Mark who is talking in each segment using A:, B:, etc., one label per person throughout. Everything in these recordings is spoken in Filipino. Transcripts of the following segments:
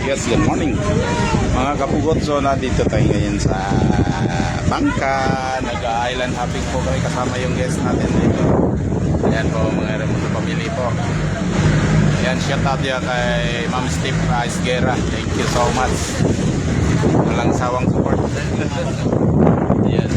A: Yes, good morning mga kapugot. So nandito tayo ngayon sa bangka, nag-island hopping po kami kasama yung guest natin dito. Ayan po mga Remundo family po. Ayan, shout out yan kay Ma'am Steve Isguera. Thank you so much, walang sawang support. Ayan.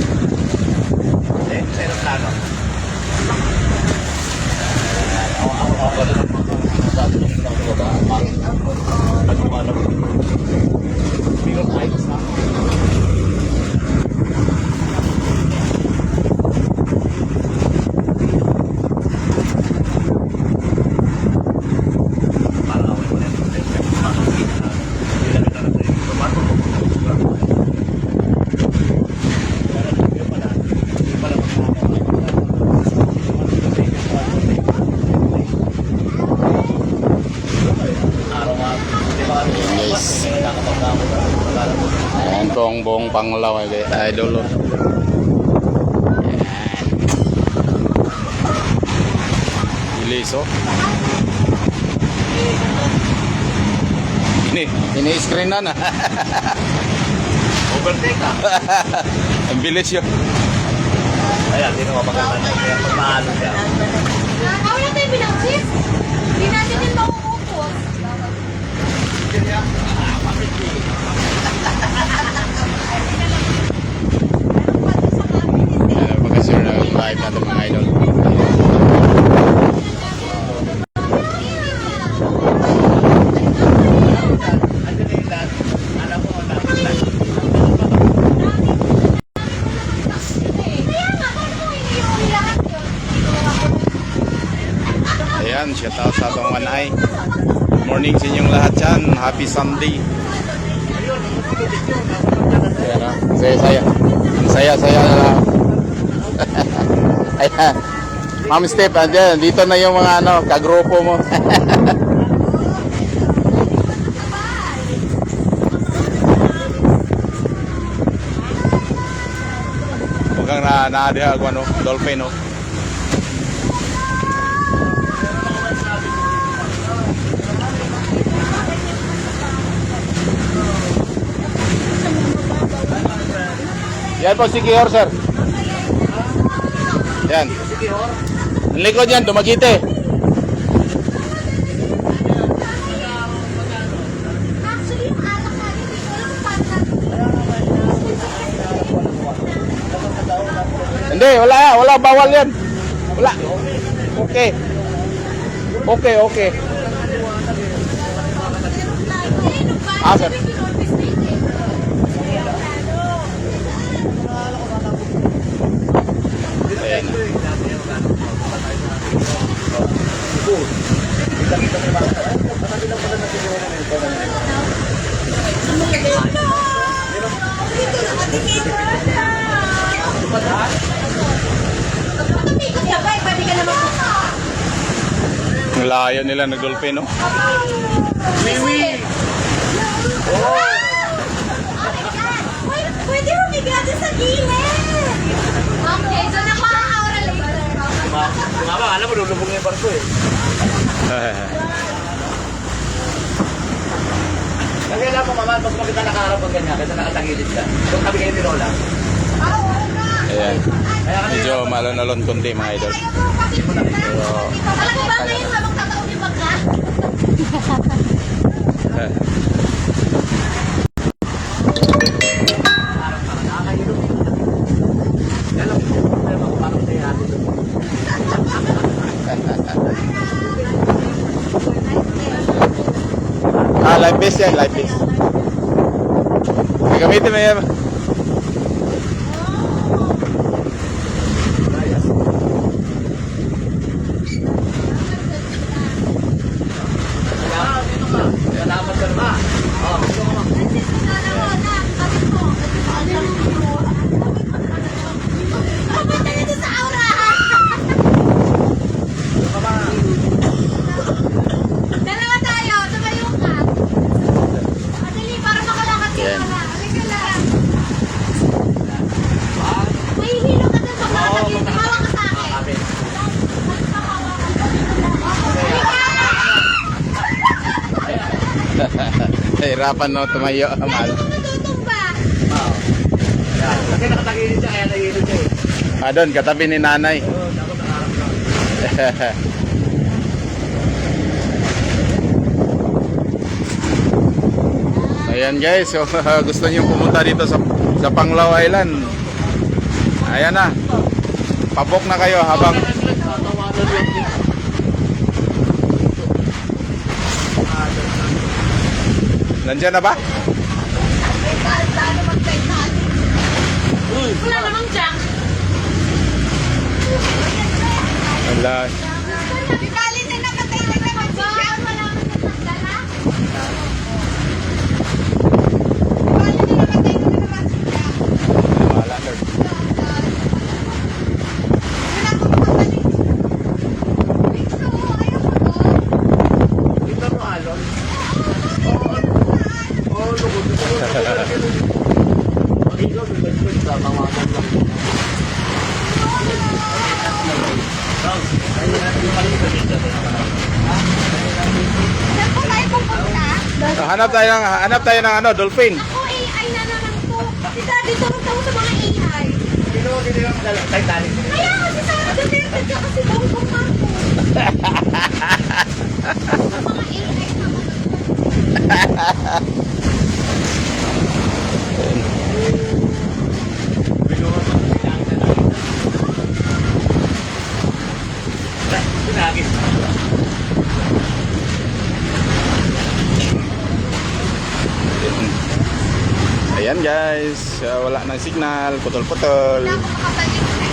A: Ayan po ang buong Panglaw ay idol. Iliso. Ini-screen na.
B: Overtake ka.
A: Ang bilis yun.
B: Ayan, hindi naman maganda. Kaya pag maano siya.
C: Wala tayo binangsis. Hindi natin din makukuha.
A: Pagka-sure na live natin mga idol. Ayan, shout out sa atong manay. Morning sa inyong lahat dyan. Happy Sunday. Ayan na, saya-saya. Saya-saya na lang. Ayan. Ma'am Step, andyan. Dito na yung mga kagrupo mo. Huwag kang naadiha ako, dolphin, no? Yan po si Kihor, sir. Yan. Ang likod yan, Dumaguete.
C: Actually, yung alak natin, hindi ko alam kung paano.
A: Hindi, wala, bawal yan. Wala. Okay. Okay. Ah, sir. Ayan. Ang layo nila nag-dolphin, no?
C: Pwede humigati sa gilid. Okay, so nakaka-aura later.
B: Mama, alam mo, lulubog na yung barko eh. Kasi alam mo, mama, pag kumapit na nakaharap ka ganyan, kasi nakatagilid ka. Kung kami kayo ni Lola.
A: Ayan. Medyo malon-alon konti mga idol.
C: Alam mo ba ngayon habang tataon yung bangka?
A: Live base yan, live base. Gagamitin mo yan.
B: Salamat ka naman.
C: Sa aura! Dalawa tayo, tumayo ka. Madali, para makalakad ka
A: Yan.
C: na. Halika lang. May hilo ka dun sa mga hawak ka sa akin. Halika!
A: Nahirapan no, tumayo.
C: Lalo
A: Mahal.
C: ka matutumba.
B: Oo. Yan. Kasi nakatagilid siya, kaya nahihilo siya eh.
A: Ah, doon, katabi ni nanay.
B: Oo, tapos nakaharap lang.
A: Ayan guys, so, gusto niyo pumunta dito sa Panglao Island. Ayan na. Pabok na kayo habang nandyan na ba?
C: May kalsa, ano mag-petal. Wala namang jack.
A: Wala.
C: Bibali na nakatay na naman si Jack. Wala naman natagdala. Bibali na nakatay na naman si Jack.
A: Wala, Lord.
C: Wala akong makapalit. Ito, ayaw ko to.
B: Ito mo, Alon. Oo, lugod. Mag-ilo, lugod sa mga lang.
C: Saan po tayo pupunta?
A: Hanap tayo ng ano, dolphin.
C: Ako, AI na naman to. Si Daddy, tawag sa mga AI.
B: Kinuha yung Titanic.
C: Kaya kasi Sara Duterte ka kasi Bongbong Marcos. Sa mga AI naman.
B: Pinagis.
A: Ayan guys, wala nang signal, putol-putol.
C: Wala akong makabalik.